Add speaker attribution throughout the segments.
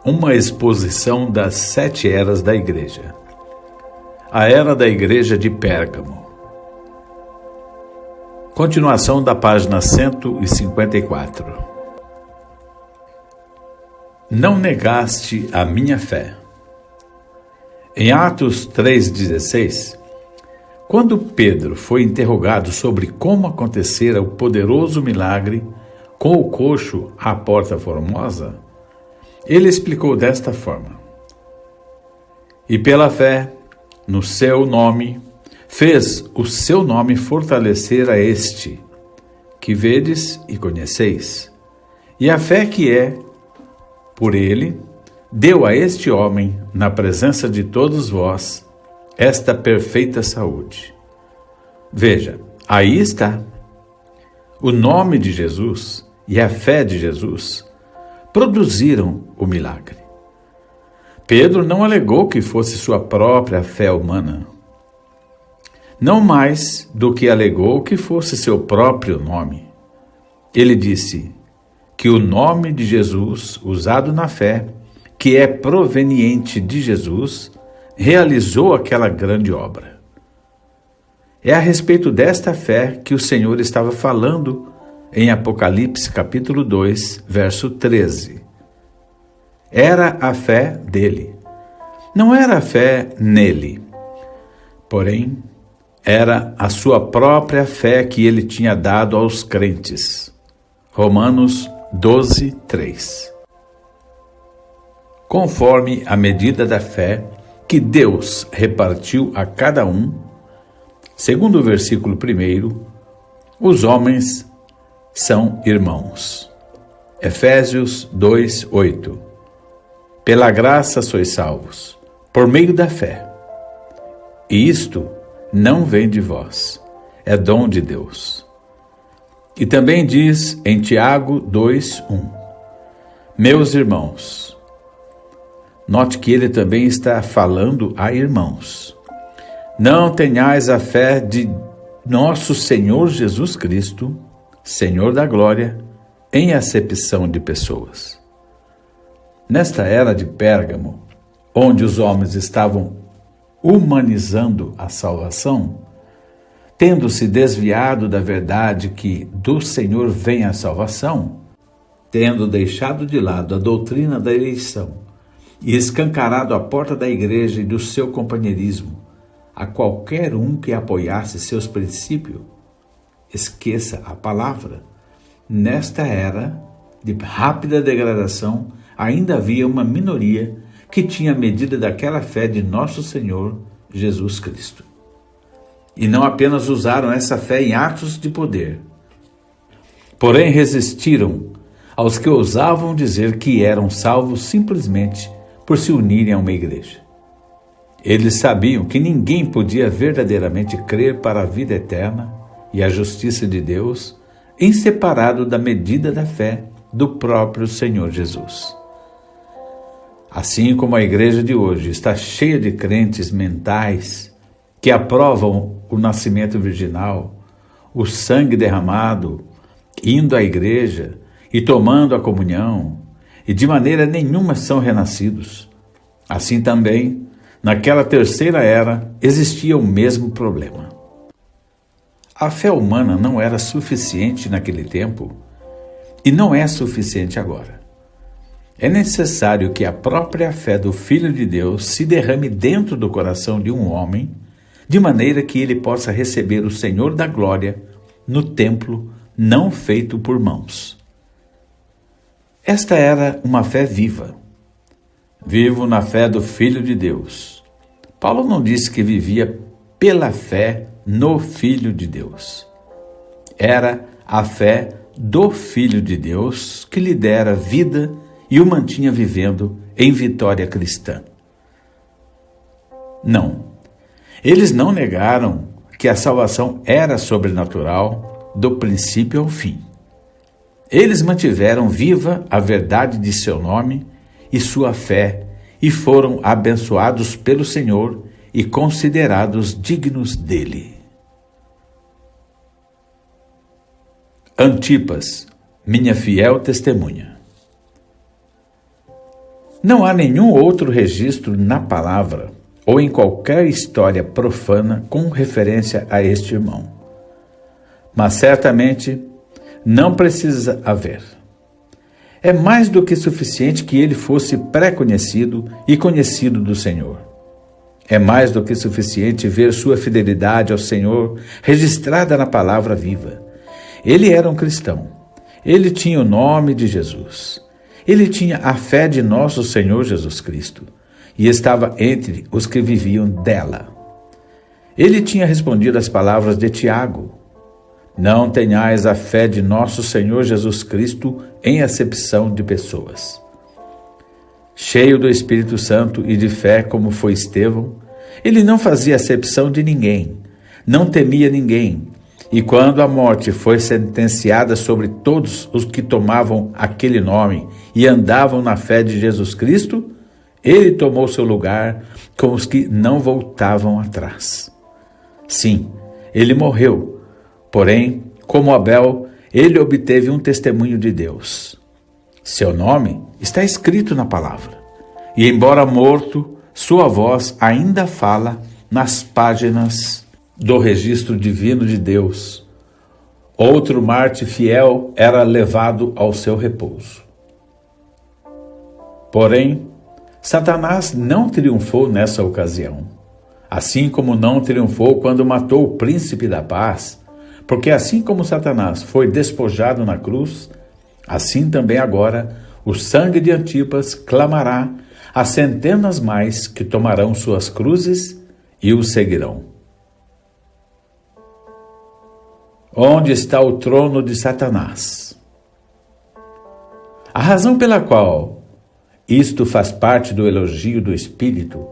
Speaker 1: Uma exposição das 7 eras da Igreja. A Era da Igreja de Pérgamo. Continuação da página 154. Não negaste a minha fé. Em Atos 3,16, quando Pedro foi interrogado sobre como acontecera o poderoso milagre com o coxo à Porta Formosa, ele explicou desta forma: e pela fé no seu nome, fez o seu nome fortalecer a este, que vedes e conheceis. E a fé que é por ele, deu a este homem, na presença de todos vós, esta perfeita saúde. Veja, aí está. O nome de Jesus e a fé de Jesus produziram o milagre. Pedro não alegou que fosse sua própria fé humana, não mais do que alegou que fosse seu próprio nome. Ele disse que o nome de Jesus, usado na fé, que é proveniente de Jesus, realizou aquela grande obra. É a respeito desta fé que o Senhor estava falando em Apocalipse capítulo 2, verso 13. Era a fé dele. Não era a fé nele. Porém, era a sua própria fé que ele tinha dado aos crentes. Romanos 12, 3. Conforme a medida da fé que Deus repartiu a cada um, segundo o versículo 1, os homens são irmãos. Efésios 2, 8. Pela graça sois salvos, por meio da fé. E isto não vem de vós, é dom de Deus. E também diz em Tiago 2, 1. Meus irmãos, note que ele também está falando a irmãos. Não tenhais a fé de nosso Senhor Jesus Cristo, Senhor da glória, em acepção de pessoas. Nesta era de Pérgamo, onde os homens estavam humanizando a salvação, tendo se desviado da verdade que do Senhor vem a salvação, tendo deixado de lado a doutrina da eleição e escancarado a porta da igreja e do seu companheirismo a qualquer um que apoiasse seus princípios, esqueça a palavra. Nesta era de rápida degradação, ainda havia uma minoria que tinha a medida daquela fé de nosso Senhor Jesus Cristo. E não apenas usaram essa fé em atos de poder, porém resistiram aos que ousavam dizer que eram salvos simplesmente por se unirem a uma igreja. Eles sabiam que ninguém podia verdadeiramente crer para a vida eterna e a justiça de Deus em separado da medida da fé do próprio Senhor Jesus. Assim como a igreja de hoje está cheia de crentes mentais que aprovam o nascimento virginal, o sangue derramado, indo à igreja e tomando a comunhão, e de maneira nenhuma são renascidos. Assim também, naquela terceira era, existia o mesmo problema. A fé humana não era suficiente naquele tempo e não é suficiente agora. É necessário que a própria fé do Filho de Deus se derrame dentro do coração de um homem, de maneira que ele possa receber o Senhor da glória no templo não feito por mãos. Esta era uma fé viva. Vivo na fé do Filho de Deus. Paulo não disse que vivia pela fé no Filho de Deus. Era a fé do Filho de Deus que lhe dera vida e o mantinha vivendo em vitória cristã. Não. Eles não negaram que a salvação era sobrenatural do princípio ao fim. Eles mantiveram viva a verdade de seu nome e sua fé e foram abençoados pelo Senhor e considerados dignos dele. Antipas, minha fiel testemunha. Não há nenhum outro registro na palavra ou em qualquer história profana com referência a este irmão. Mas certamente não precisa haver. É mais do que suficiente que ele fosse pré-conhecido e conhecido do Senhor. É mais do que suficiente ver sua fidelidade ao Senhor registrada na palavra viva. Ele era um cristão. Ele tinha o nome de Jesus. Ele tinha a fé de nosso Senhor Jesus Cristo e estava entre os que viviam dela. Ele tinha respondido às palavras de Tiago: não tenhais a fé de nosso Senhor Jesus Cristo em acepção de pessoas. Cheio do Espírito Santo e de fé como foi Estevão, ele não fazia acepção de ninguém, não temia ninguém, e quando a morte foi sentenciada sobre todos os que tomavam aquele nome e andavam na fé de Jesus Cristo, ele tomou seu lugar com os que não voltavam atrás. Sim, ele morreu, porém, como Abel, ele obteve um testemunho de Deus. Seu nome está escrito na palavra, e embora morto, sua voz ainda fala nas páginas do registro divino de Deus. Outro Marte fiel era levado ao seu repouso. Porém, Satanás não triunfou nessa ocasião, assim como não triunfou quando matou o príncipe da paz, porque assim como Satanás foi despojado na cruz, assim também agora o sangue de Antipas clamará a centenas mais que tomarão suas cruzes e o seguirão. Onde está o trono de Satanás? A razão pela qual isto faz parte do elogio do Espírito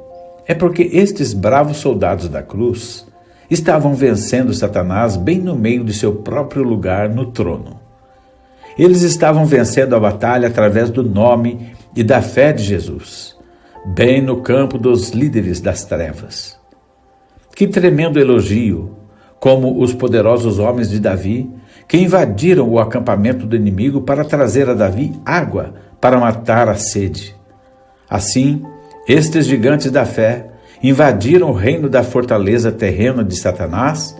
Speaker 1: é porque estes bravos soldados da cruz estavam vencendo Satanás bem no meio de seu próprio lugar no trono. Eles estavam vencendo a batalha através do nome e da fé de Jesus, bem no campo dos líderes das trevas. Que tremendo elogio, como os poderosos homens de Davi, que invadiram o acampamento do inimigo para trazer a Davi água para matar a sede. Assim, estes gigantes da fé invadiram o reino da fortaleza terrena de Satanás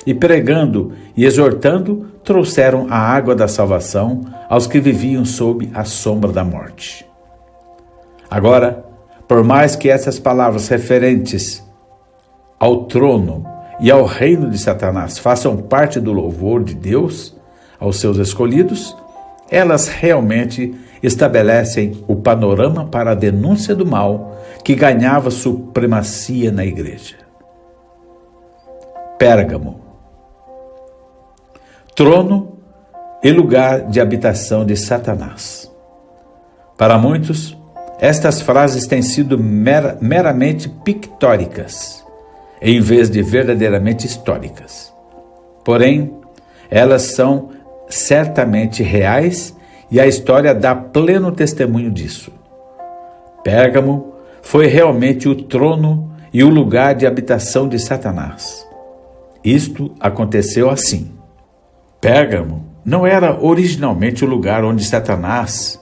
Speaker 1: e, pregando e exortando, trouxeram a água da salvação aos que viviam sob a sombra da morte. Agora, por mais que essas palavras referentes ao trono e ao reino de Satanás façam parte do louvor de Deus aos seus escolhidos, elas realmente estabelecem o panorama para a denúncia do mal que ganhava supremacia na igreja. Pérgamo. Trono e lugar de habitação de Satanás. Para muitos, estas frases têm sido meramente pictóricas, em vez de verdadeiramente históricas. Porém, elas são certamente reais e a história dá pleno testemunho disso. Pérgamo foi realmente o trono e o lugar de habitação de Satanás. Isto aconteceu assim. Pérgamo não era originalmente o lugar onde Satanás,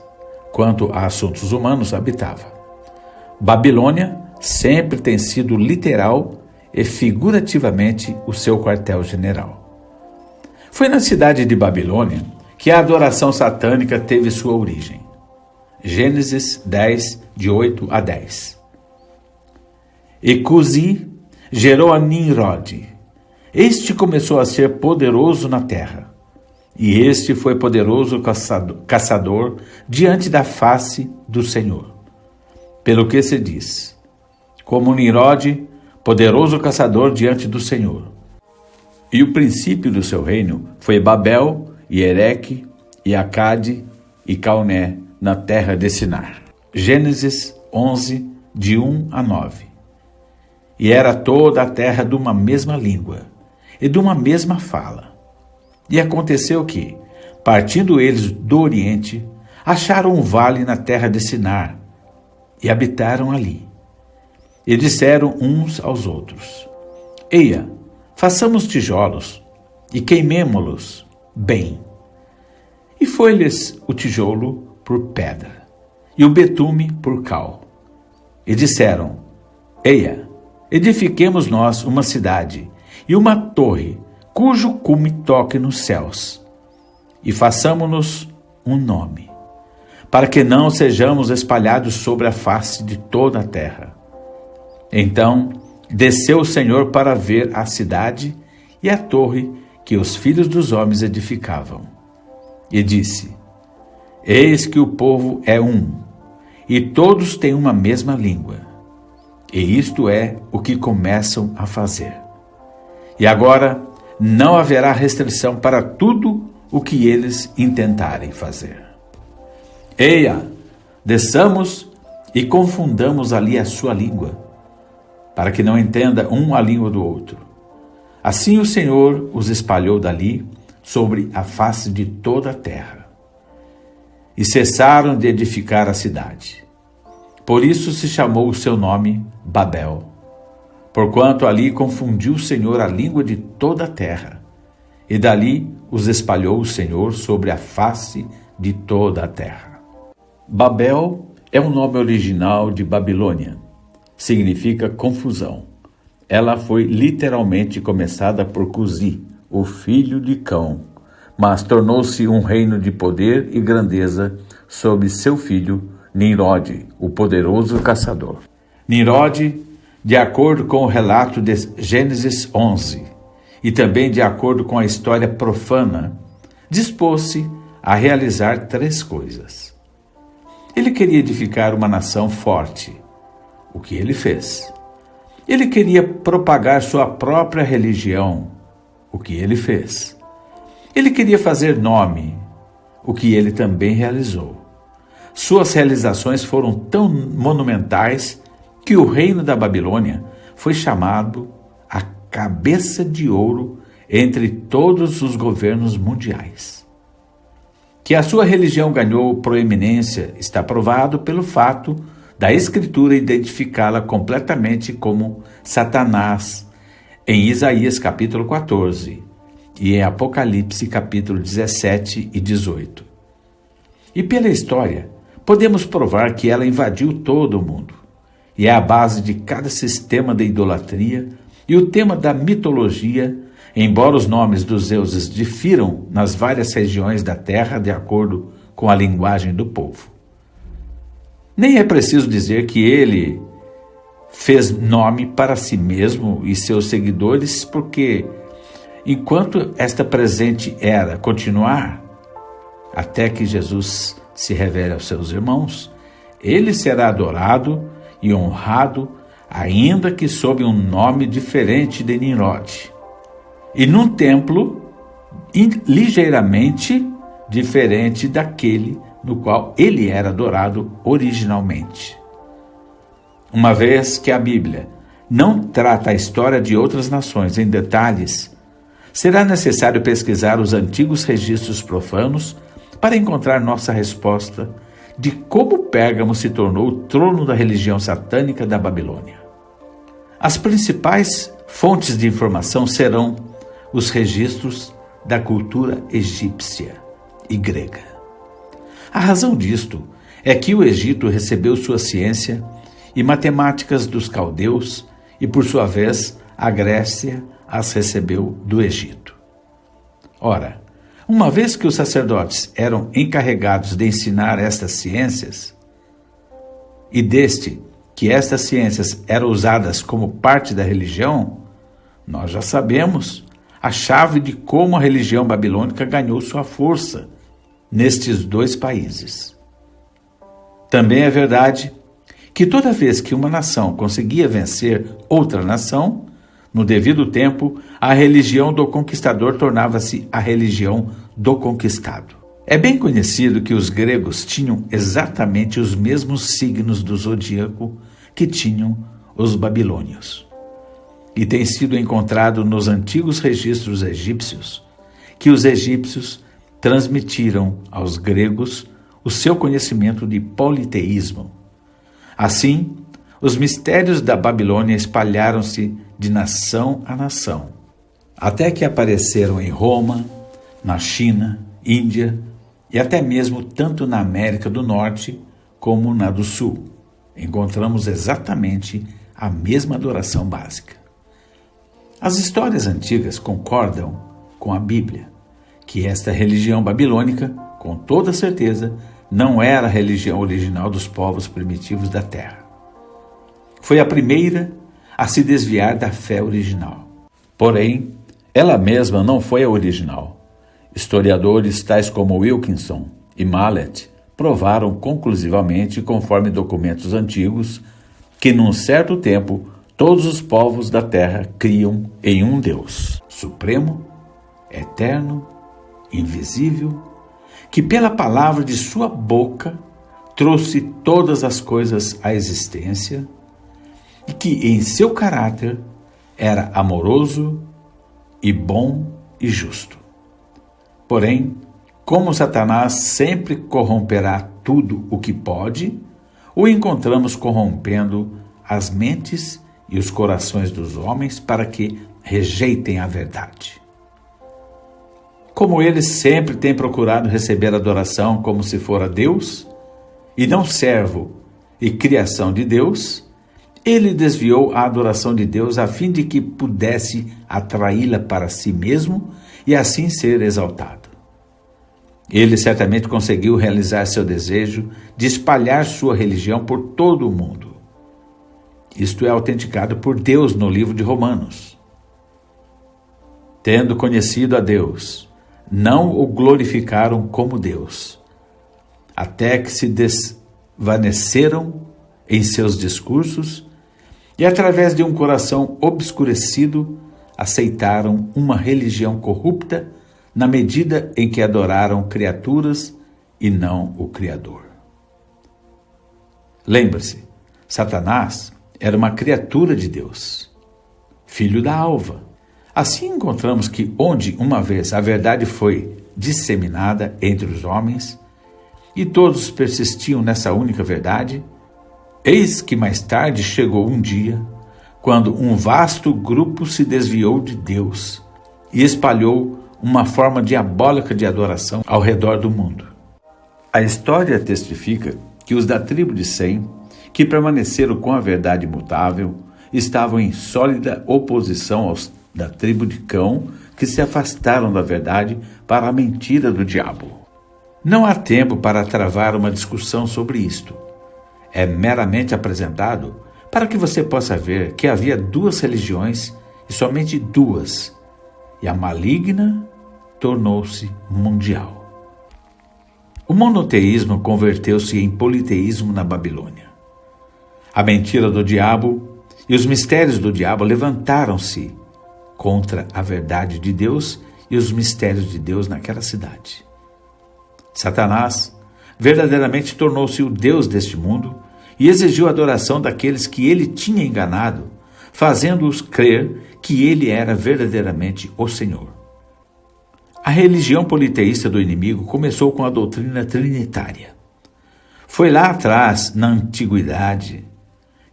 Speaker 1: quanto a assuntos humanos, habitava. Babilônia sempre tem sido literal e figurativamente o seu quartel-general. Foi na cidade de Babilônia que a adoração satânica teve sua origem. Gênesis 10, de 8 a 10. E Cusi gerou a Nimrod. Este começou a ser poderoso na terra. E este foi poderoso caçador diante da face do Senhor. Pelo que se diz, como Nimrod, poderoso caçador diante do Senhor. E o princípio do seu reino foi Babel, e Ereque, e Acade, e Calné, na terra de Sinar. Gênesis 11, de 1 a 9. E era toda a terra de uma mesma língua, e de uma mesma fala. E aconteceu que, partindo eles do Oriente, acharam um vale na terra de Sinar, e habitaram ali. E disseram uns aos outros: Eia, façamos tijolos, e queimemo-los bem. E foi-lhes o tijolo por pedra, e o betume por cal. E disseram: Eia, edifiquemos nós uma cidade e uma torre, cujo cume toque nos céus, e façamo-nos um nome, para que não sejamos espalhados sobre a face de toda a terra. Então desceu o Senhor para ver a cidade e a torre que os filhos dos homens edificavam. E disse: Eis que o povo é um, e todos têm uma mesma língua. E isto é o que começam a fazer. E agora não haverá restrição para tudo o que eles intentarem fazer. Eia, desçamos e confundamos ali a sua língua, para que não entenda um a língua do outro. Assim o Senhor os espalhou dali sobre a face de toda a terra. E cessaram de edificar a cidade. Por isso se chamou o seu nome Babel, porquanto ali confundiu o Senhor a língua de toda a terra, e dali os espalhou o Senhor sobre a face de toda a terra. Babel é o nome original de Babilônia. Significa confusão. Ela foi literalmente começada por Cusi, o filho de Cão, mas tornou-se um reino de poder e grandeza sob seu filho Nimrod, o poderoso caçador. Nimrod, de acordo com o relato de Gênesis 11, e também de acordo com a história profana, dispôs-se a realizar 3 coisas. Ele queria edificar uma nação forte, o que ele fez. Ele queria propagar sua própria religião, o que ele fez. Ele queria fazer nome, o que ele também realizou. Suas realizações foram tão monumentais que o reino da Babilônia foi chamado a cabeça de ouro entre todos os governos mundiais. Que a sua religião ganhou proeminência está provado pelo fato da Escritura identificá-la completamente como Satanás em Isaías capítulo 14 e em Apocalipse capítulo 17 e 18. E pela história, podemos provar que ela invadiu todo o mundo e é a base de cada sistema de idolatria e o tema da mitologia, embora os nomes dos deuses difiram nas várias regiões da terra de acordo com a linguagem do povo. Nem é preciso dizer que ele fez nome para si mesmo e seus seguidores, porque enquanto esta presente era continuar, até que Jesus se revele aos seus irmãos, ele será adorado e honrado, ainda que sob um nome diferente de Nimrod, e num templo ligeiramente diferente daquele no qual ele era adorado originalmente. Uma vez que a Bíblia não trata a história de outras nações em detalhes, será necessário pesquisar os antigos registros profanos para encontrar nossa resposta de como Pérgamo se tornou o trono da religião satânica da Babilônia. As principais fontes de informação serão os registros da cultura egípcia e grega. A razão disto é que o Egito recebeu sua ciência e matemáticas dos caldeus e, por sua vez, a Grécia as recebeu do Egito. Ora, uma vez que os sacerdotes eram encarregados de ensinar estas ciências, e desde que estas ciências eram usadas como parte da religião, nós já sabemos a chave de como a religião babilônica ganhou sua força nestes 2 países. Também é verdade que toda vez que uma nação conseguia vencer outra nação, no devido tempo, a religião do conquistador tornava-se a religião do conquistado. É bem conhecido que os gregos tinham exatamente os mesmos signos do zodíaco que tinham os babilônios. E tem sido encontrado nos antigos registros egípcios que os egípcios transmitiram aos gregos o seu conhecimento de politeísmo. Assim, os mistérios da Babilônia espalharam-se de nação a nação, até que apareceram em Roma, na China, Índia e até mesmo tanto na América do Norte como na do Sul. Encontramos exatamente a mesma adoração básica. As histórias antigas concordam com a Bíblia, que esta religião babilônica, com toda certeza, não era a religião original dos povos primitivos da Terra. Foi a primeira a se desviar da fé original. Porém, ela mesma não foi a original. Historiadores tais como Wilkinson e Mallet provaram conclusivamente, conforme documentos antigos, que num certo tempo todos os povos da terra criam em um Deus supremo, eterno, invisível, que pela palavra de sua boca trouxe todas as coisas à existência e que em seu caráter era amoroso e bom e justo. Porém, como Satanás sempre corromperá tudo o que pode, o encontramos corrompendo as mentes e os corações dos homens para que rejeitem a verdade. Como ele sempre tem procurado receber adoração como se fora Deus, e não servo e criação de Deus, ele desviou a adoração de Deus a fim de que pudesse atraí-la para si mesmo e assim ser exaltado. Ele certamente conseguiu realizar seu desejo de espalhar sua religião por todo o mundo. Isto é autenticado por Deus no livro de Romanos. Tendo conhecido a Deus, não o glorificaram como Deus, até que se desvaneceram em seus discursos e, através de um coração obscurecido, aceitaram uma religião corrupta na medida em que adoraram criaturas e não o Criador. Lembre-se, Satanás era uma criatura de Deus, filho da alva. Assim encontramos que onde uma vez a verdade foi disseminada entre os homens e todos persistiam nessa única verdade, eis que mais tarde chegou um dia quando um vasto grupo se desviou de Deus e espalhou uma forma diabólica de adoração ao redor do mundo. A história testifica que os da tribo de Sem, que permaneceram com a verdade imutável, estavam em sólida oposição aos da tribo de Cão, que se afastaram da verdade para a mentira do diabo. Não há tempo para travar uma discussão sobre isto. É meramente apresentado para que você possa ver que havia duas religiões e somente duas, e a maligna tornou-se mundial. O monoteísmo converteu-se em politeísmo na Babilônia. A mentira do diabo e os mistérios do diabo levantaram-se contra a verdade de Deus e os mistérios de Deus naquela cidade. Satanás verdadeiramente tornou-se o Deus deste mundo e exigiu a adoração daqueles que ele tinha enganado, fazendo-os crer que ele era verdadeiramente o Senhor. A religião politeísta do inimigo começou com a doutrina trinitária. Foi lá atrás, na antiguidade,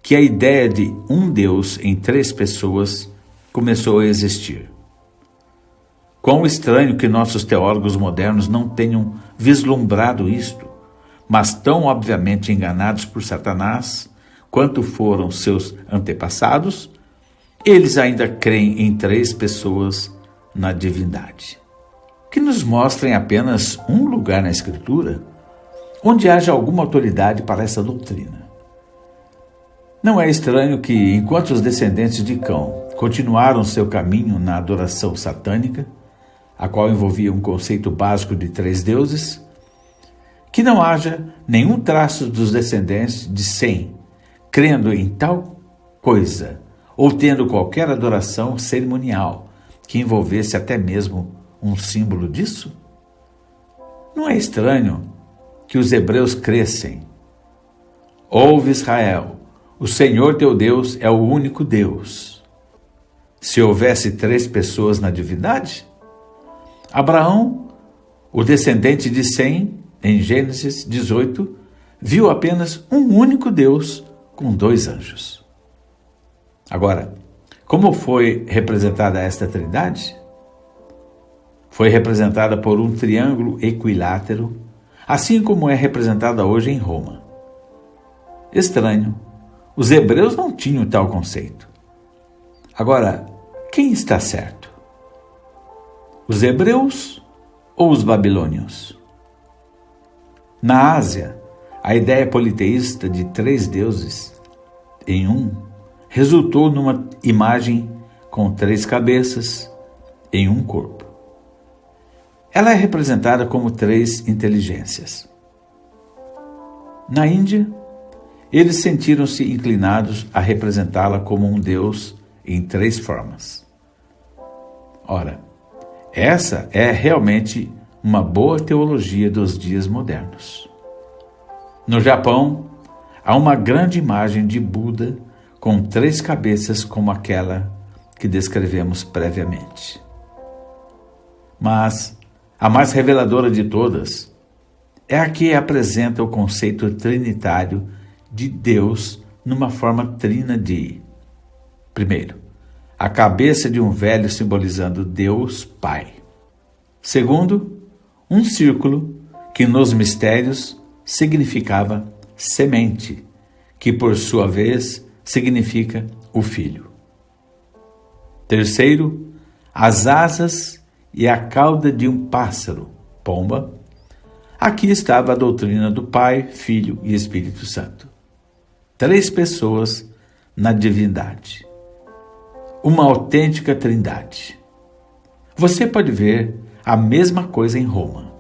Speaker 1: que a ideia de um Deus em três pessoas começou a existir. Quão estranho que nossos teólogos modernos não tenham vislumbrado isto, mas tão obviamente enganados por Satanás quanto foram seus antepassados, eles ainda creem em três pessoas na divindade. Que nos mostrem apenas um lugar na Escritura onde haja alguma autoridade para essa doutrina. Não é estranho que, enquanto os descendentes de Cão continuaram seu caminho na adoração satânica, a qual envolvia um conceito básico de três deuses, que não haja nenhum traço dos descendentes de Sem crendo em tal coisa ou tendo qualquer adoração cerimonial que envolvesse até mesmo um símbolo disso? Não é estranho que os hebreus crescem: ouve Israel, o Senhor teu Deus é o único Deus. Se houvesse três pessoas na divindade, Abraão, o descendente de Sem, em Gênesis 18, viu apenas um único Deus com dois anjos. Agora, como foi representada esta trindade? Foi representada por um triângulo equilátero, assim como é representada hoje em Roma. Estranho, os hebreus não tinham tal conceito. Agora, quem está certo? Os hebreus ou os babilônios? Na Ásia, a ideia politeísta de 3 deuses em um resultou numa imagem com 3 cabeças em um corpo. Ela é representada como 3 inteligências. Na Índia, eles sentiram-se inclinados a representá-la como um deus em 3 formas. Ora, essa é realmente uma boa teologia dos dias modernos. No Japão, há uma grande imagem de Buda com 3 cabeças como aquela que descrevemos previamente. Mas a mais reveladora de todas é a que apresenta o conceito trinitário de Deus numa forma trina de, primeiro, a cabeça de um velho simbolizando Deus Pai. Segundo, um círculo que nos mistérios significava semente, que por sua vez significa o Filho. Terceiro, as asas e a cauda de um pássaro, pomba. Aqui estava a doutrina do Pai, Filho e Espírito Santo. 3 pessoas na divindade. Uma autêntica trindade. Você pode ver a mesma coisa em Roma.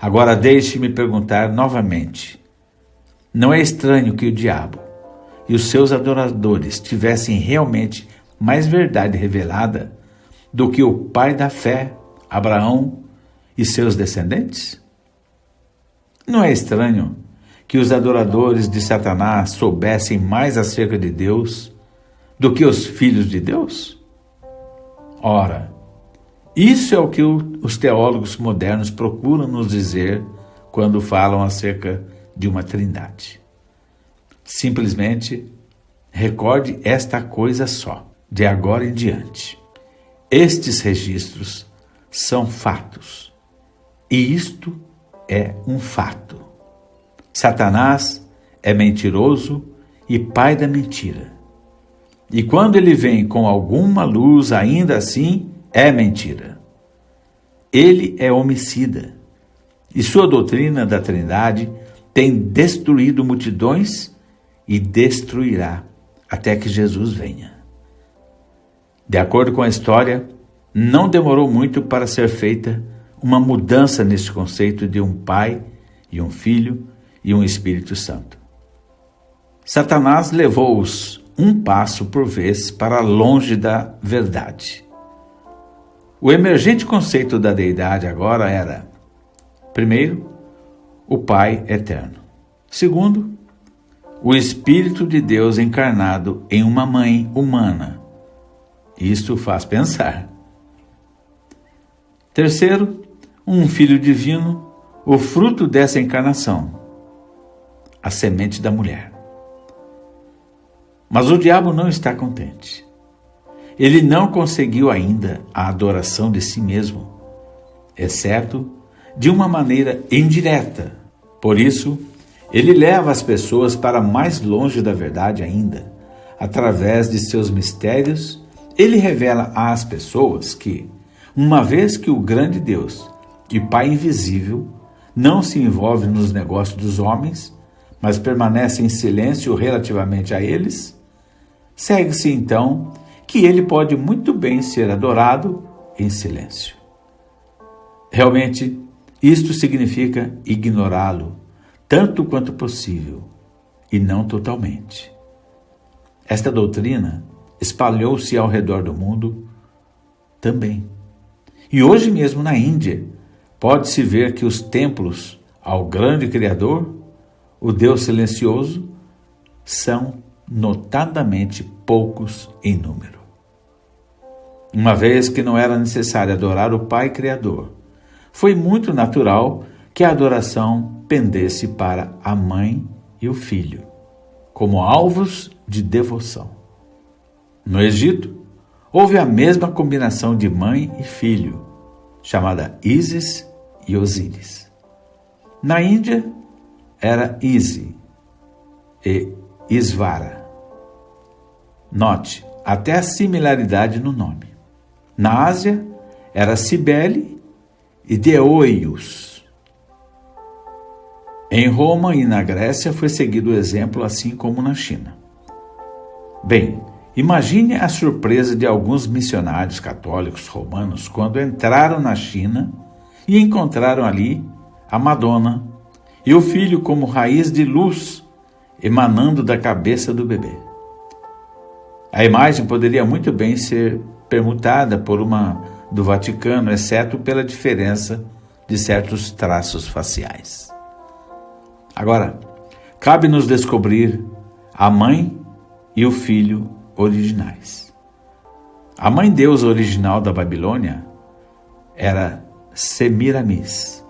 Speaker 1: Agora deixe-me perguntar novamente. Não é estranho que o diabo e os seus adoradores tivessem realmente mais verdade revelada do que o pai da fé, Abraão, e seus descendentes? Não é estranho que os adoradores de Satanás soubessem mais acerca de Deus do que os filhos de Deus? Ora, isso é o que os teólogos modernos procuram nos dizer quando falam acerca de uma trindade. Simplesmente recorde esta coisa só, de agora em diante. Estes registros são fatos, e isto é um fato. Satanás é mentiroso e pai da mentira. E quando ele vem com alguma luz, ainda assim é mentira. Ele é homicida, e sua doutrina da Trindade tem destruído multidões e destruirá até que Jesus venha. De acordo com a história, não demorou muito para ser feita uma mudança neste conceito de um Pai e um Filho e um Espírito Santo. Satanás levou-os um passo por vez para longe da verdade. O emergente conceito da deidade agora era, primeiro, o Pai eterno. Segundo, o Espírito de Deus encarnado em uma mãe humana. Isto faz pensar. Terceiro, um Filho divino, o fruto dessa encarnação, a semente da mulher. Mas o diabo não está contente. Ele não conseguiu ainda a adoração de si mesmo, exceto de uma maneira indireta. Por isso, ele leva as pessoas para mais longe da verdade ainda. Através de seus mistérios, ele revela às pessoas que, uma vez que o grande Deus e Pai invisível não se envolve nos negócios dos homens, mas permanece em silêncio relativamente a eles, segue-se então que ele pode muito bem ser adorado em silêncio. Realmente, isto significa ignorá-lo, tanto quanto possível, e não totalmente. Esta doutrina espalhou-se ao redor do mundo também. E hoje mesmo na Índia, pode-se ver que os templos ao grande Criador, o Deus silencioso, são notadamente poucos em número. Uma vez que não era necessário adorar o Pai Criador, foi muito natural que a adoração pendesse para a mãe e o filho, como alvos de devoção. No Egito, houve a mesma combinação de mãe e filho, chamada Ísis e Osíris. Na Índia, era Isi. e Isvara. Note, até a similaridade no nome. Na Ásia, era Cibele e Deoius. Em Roma e na Grécia foi seguido o exemplo, assim como na China. Bem, imagine a surpresa de alguns missionários católicos romanos quando entraram na China e encontraram ali a Madonna e o filho como raiz de luz emanando da cabeça do bebê. A imagem poderia muito bem ser permutada por uma do Vaticano, exceto pela diferença de certos traços faciais. Agora, cabe-nos descobrir a mãe e o filho originais. A mãe-deus original da Babilônia era Semiramis,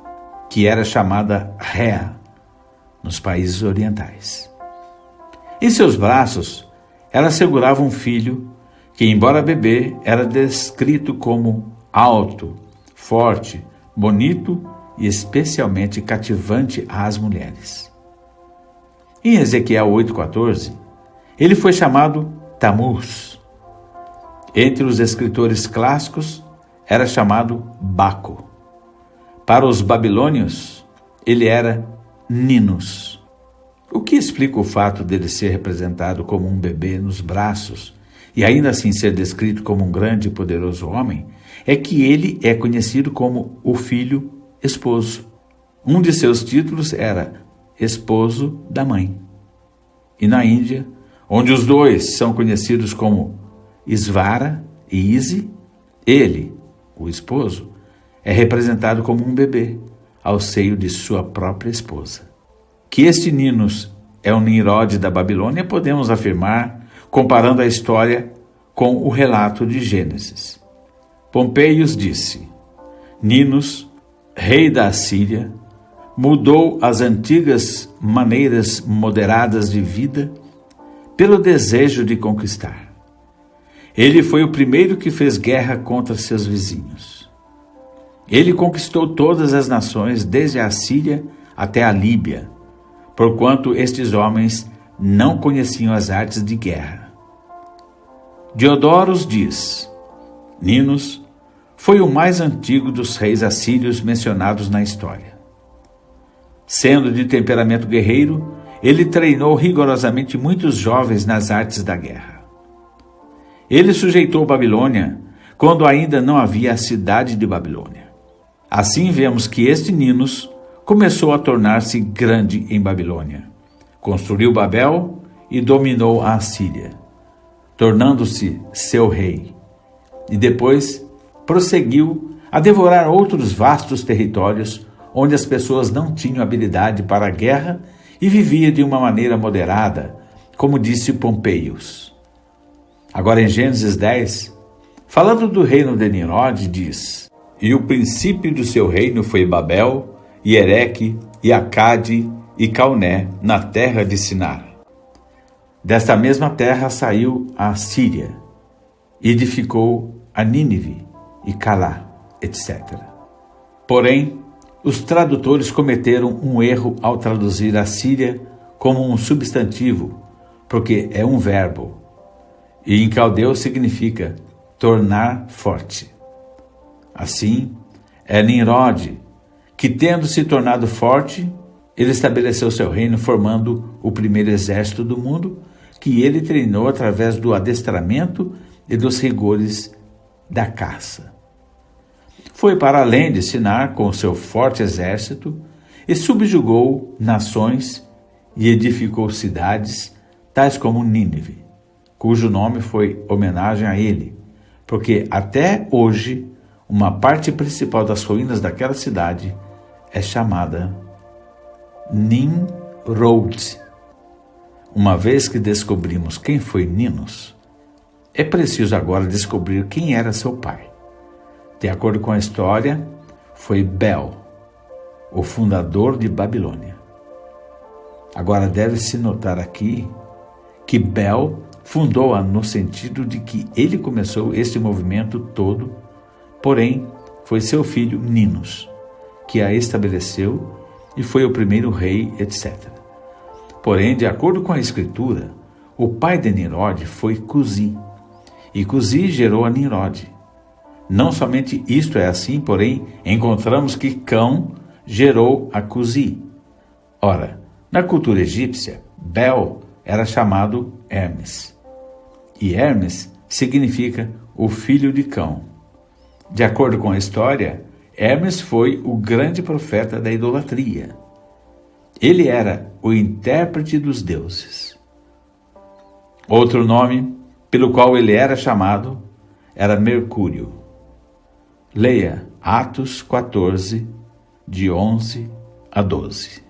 Speaker 1: que era chamada Rea nos países orientais. Em seus braços, ela segurava um filho que, embora bebê, era descrito como alto, forte, bonito e especialmente cativante às mulheres. Em Ezequiel 8,14, ele foi chamado Tamuz. Entre os escritores clássicos, era chamado Baco. Para os babilônios, ele era Ninus. O que explica o fato dele ser representado como um bebê nos braços e ainda assim ser descrito como um grande e poderoso homem, é que ele é conhecido como o filho esposo. Um de seus títulos era esposo da mãe. E na Índia, onde os dois são conhecidos como Isvara e Isi, ele, o esposo, é representado como um bebê ao seio de sua própria esposa. Que este Ninus é o Nimrod da Babilônia, podemos afirmar comparando a história com o relato de Gênesis. Pompeius disse: Ninus, rei da Assíria, mudou as antigas maneiras moderadas de vida pelo desejo de conquistar. Ele foi o primeiro que fez guerra contra seus vizinhos. Ele conquistou todas as nações, desde a Assíria até a Líbia, porquanto estes homens não conheciam as artes de guerra. Diodorus diz: Ninus foi o mais antigo dos reis assírios mencionados na história. Sendo de temperamento guerreiro, ele treinou rigorosamente muitos jovens nas artes da guerra. Ele sujeitou Babilônia quando ainda não havia a cidade de Babilônia. Assim vemos que este Ninus começou a tornar-se grande em Babilônia. Construiu Babel e dominou a Assíria, tornando-se seu rei. E depois prosseguiu a devorar outros vastos territórios onde as pessoas não tinham habilidade para a guerra e vivia de uma maneira moderada, como disse Pompeius. Agora em Gênesis 10, falando do reino de Nimrod, diz: E o princípio do seu reino foi Babel, e Ereque, e Acade, e Calné, na terra de Sinar. Desta mesma terra saiu a Síria, e edificou a Nínive, e Calá, etc. Porém, os tradutores cometeram um erro ao traduzir a Síria como um substantivo, porque é um verbo, e em caldeu significa tornar forte. Assim, é Nimrod, que tendo se tornado forte, ele estabeleceu seu reino formando o primeiro exército do mundo, que ele treinou através do adestramento e dos rigores da caça. Foi para além de Sinar com seu forte exército e subjugou nações e edificou cidades, tais como Nínive, cujo nome foi homenagem a ele, porque até hoje uma parte principal das ruínas daquela cidade é chamada Nimrod. Uma vez que descobrimos quem foi Ninus, é preciso agora descobrir quem era seu pai. De acordo com a história, foi Bel, o fundador de Babilônia. Agora deve-se notar aqui que Bel fundou-a no sentido de que ele começou este movimento todo, porém foi seu filho Ninus que a estabeleceu e foi o primeiro rei, etc. Porém, de acordo com a Escritura, o pai de Nimrod foi Cuzi, e Cuzi gerou a Nimrod. Não somente isto é assim, porém, encontramos que Cão gerou a Cuzi. Ora, na cultura egípcia, Bel era chamado Hermes, e Hermes significa o filho de Cão. De acordo com a história, Hermes foi o grande profeta da idolatria. Ele era o intérprete dos deuses. Outro nome pelo qual ele era chamado era Mercúrio. Leia Atos 14, de 11 a 12.